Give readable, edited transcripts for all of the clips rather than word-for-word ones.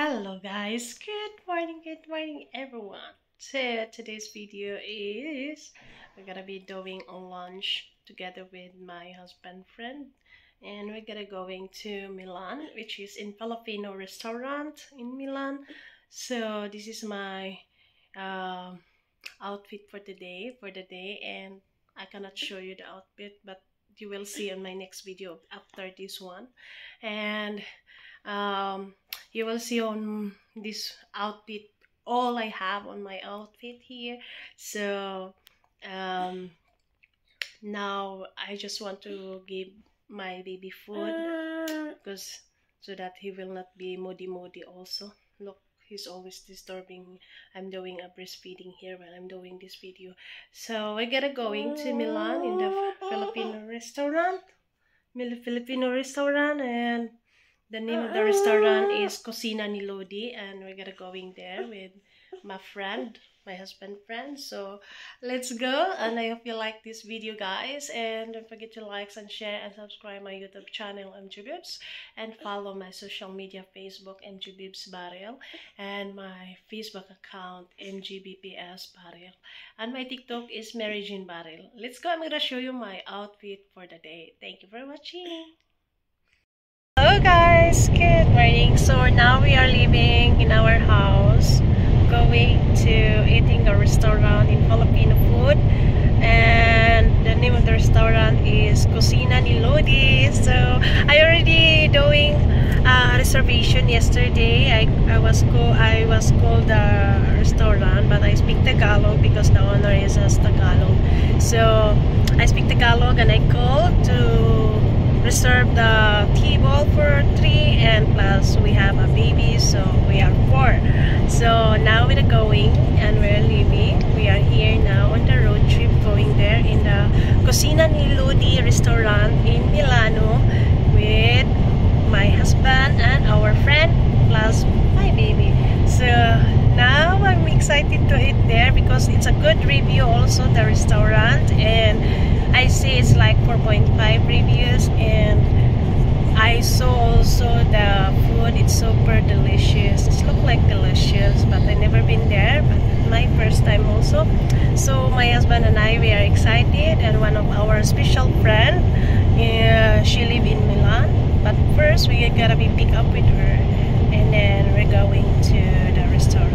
Hello guys, good morning everyone. So today's video is we're gonna be doing a lunch together with my husband friend, and we're gonna going to Milan, which is in Filipino restaurant in Milan. So this is my um outfit for the day, and I cannot show you the outfit, but you will see on my next video after this one. And um you will see on this outfit all I have on my outfit here. So um now I just want to give my baby food, because so that he will not be moody also. Look, he's always disturbing me. I'm doing a breastfeeding here while I'm doing this video. So we're gonna going to Milan in the Filipino restaurant, and the name of the restaurant is Cocina ni Lodi, and we're gonna going there with my friend, my husband friend. So let's go, and I hope you like this video, guys. And don't forget to like and share and subscribe my YouTube channel MG Bibs, and follow my social media Facebook MG Bibs Baril, and my Facebook account MGBPS Baril, and my TikTok is Mary Jean Baril. Let's go. I'm gonna show you my outfit for the day. Thank you for watching. Hello guys, good morning. So now we are leaving in our house, going to eating a restaurant in Filipino food, and the name of the restaurant is Cocina ni Lodi. So I already doing a reservation yesterday. I was called the restaurant, but I speak Tagalog because the owner is Tagalog. So I speak Tagalog, and I called to reserve the table for 3, and plus we have a baby, so we are 4. So now we're going and we're leaving. We are here now on the road trip, going there in the Cocina ni Lodi restaurant in Milano with my husband and our friend plus my baby. So now I'm excited to eat there because it's a good review also, the restaurant, and I see it's like 4.5 reviews, and I saw also the food. It's super delicious. It looks like delicious, but I never been there, but my first time also. So my husband and I, we are excited, and one of our special friend, she live in Milan, but first we gotta be pick up with her, and then we're going to the restaurant.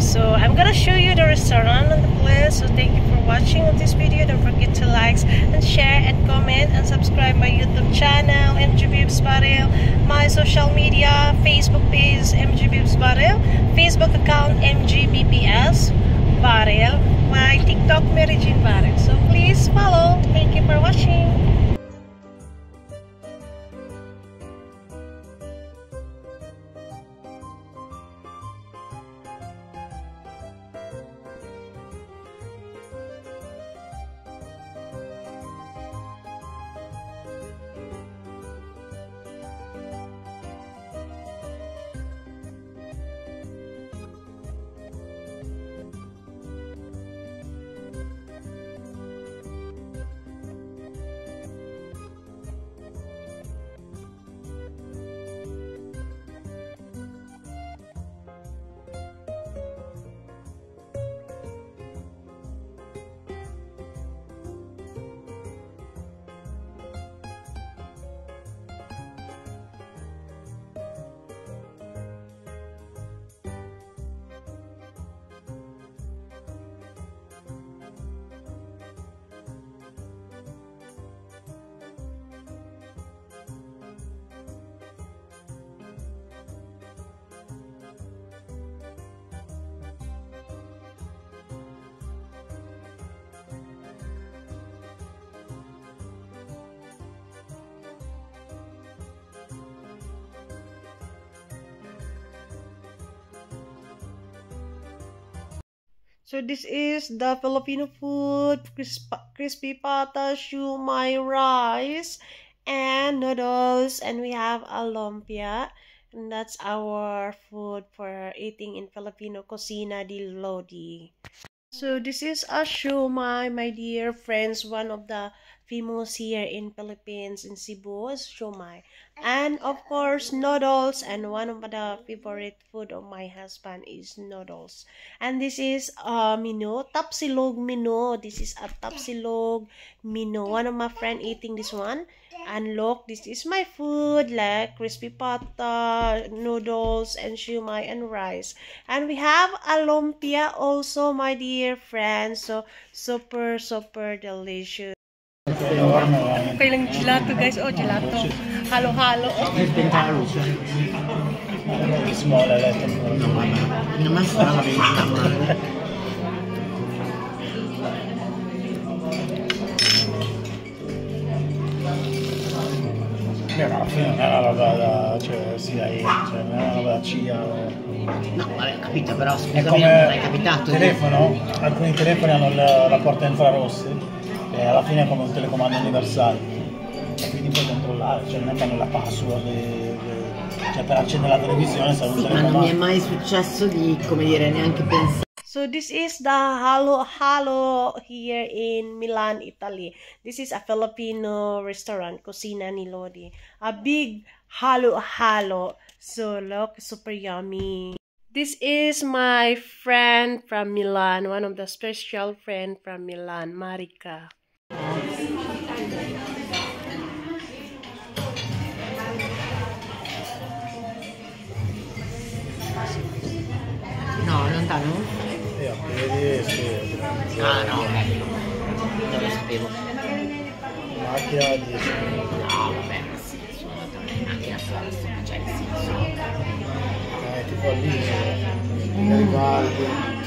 So I'm gonna show you the restaurant and the place. So thank you for watching on this video. Don't forget to like and share and comment and subscribe my YouTube channel MG Bibs Baril, my social media Facebook page MG Bibs Baril, Facebook account MGBPS Baril, my TikTok Mary Jean Baril. So please follow. Thank you for watching. So this is the Filipino food, crispy pata, shumai, rice, and noodles, and we have a lumpia, and that's our food for eating in Filipino Cocina di Lodi. So this is a shumai, my dear friends, one of the famous here in Philippines, in Cebu, is siomai. And of course, noodles. And one of the favorite food of my husband is noodles. And this is menu, tapsilog menu. This is a tapsilog menu. One of my friend eating this one. And look, this is my food, like crispy pata, noodles, and siomai and rice. And we have a lumpia also, my dear friends. So super delicious. Okay lang gelato, guys. Oh, gelato. Halo-halo. Alla fine non è una roba da, cioè, CIA, cioè non è una roba da CIA. No, vabbè, capito, però È scusami, come non è capitato. il telefono, alcuni telefoni hanno la porta infrarossi e alla fine è come un telecomando universale. E quindi puoi controllare, cioè non è che hanno la password, cioè per accendere la televisione serve un Sì, ma telecomando. non mi è mai successo di, come dire, neanche pensare. So this is the halo here in Milan, Italy. This is a Filipino restaurant, Cocina ni Lodi. A big halo. So look, super yummy. This is my friend from Milan, one of the special friend from Milan, Marika. No, lontano? Vedi, sì. Ah, no, ok. Non lo sapevo. Macchina di... No, vabbè, ma sì, sono andato in macchina sola, cioè, nel senso. tipo all'isola, Garibaldi.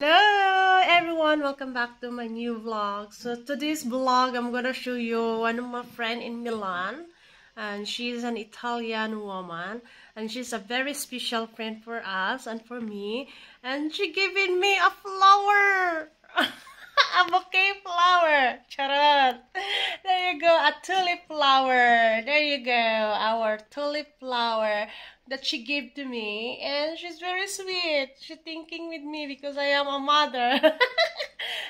Hello everyone, welcome back to my new vlog. So today's vlog I'm gonna show you one of my friend in Milan, and she's an Italian woman, and she's a very special friend for us and for me, and she giving me a flower. A bouquet flower. Charot. There you go, a tulip flower. There you go, our tulip flower that she gave to me, and she's very sweet. She's thinking with me because I am a mother.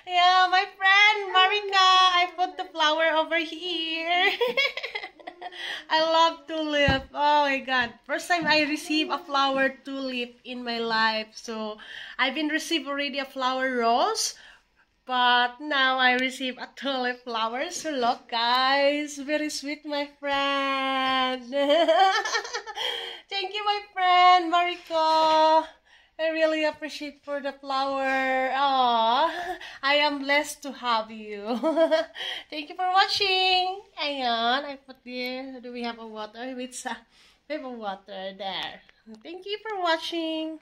Yeah, my friend Marika, I put the flower over here. I love tulip. Oh my god, first time I receive a flower tulip in my life. So I've been received already a flower rose, but now I receive a tulip flower. So look guys, very sweet my friend. Thank you my friend Mariko. I really appreciate for the flower. Aww, I am blessed to have you. Thank you for watching. Ayan, I put there. Do we have a water? We have a water there. Thank you for watching.